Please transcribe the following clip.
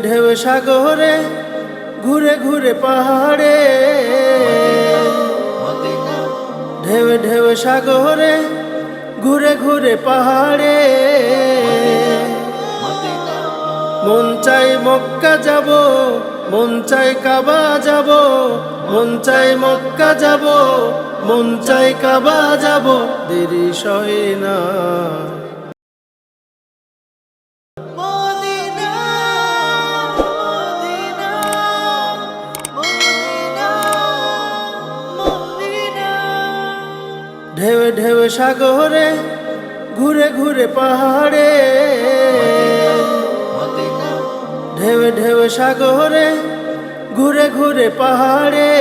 ঢেউ সাগরে ঘুরে ঘুরে পাহাড়ে, ঢেউ ঢেউ সাগরে ঘুরে ঘুরে পাহাড়ে। মন চাই মক্কা যাব, মন চাই কাবা যাব, মন চাই মক্কা যাব, মন চাই কাবা যাব, দেরি সয় না। ঢেউ ঢেউ সাগরে ঘুরে ঘুরে পাহাড়ে, ঢেউ ঢেউ সাগরে ঘুরে ঘুরে পাহাড়ে।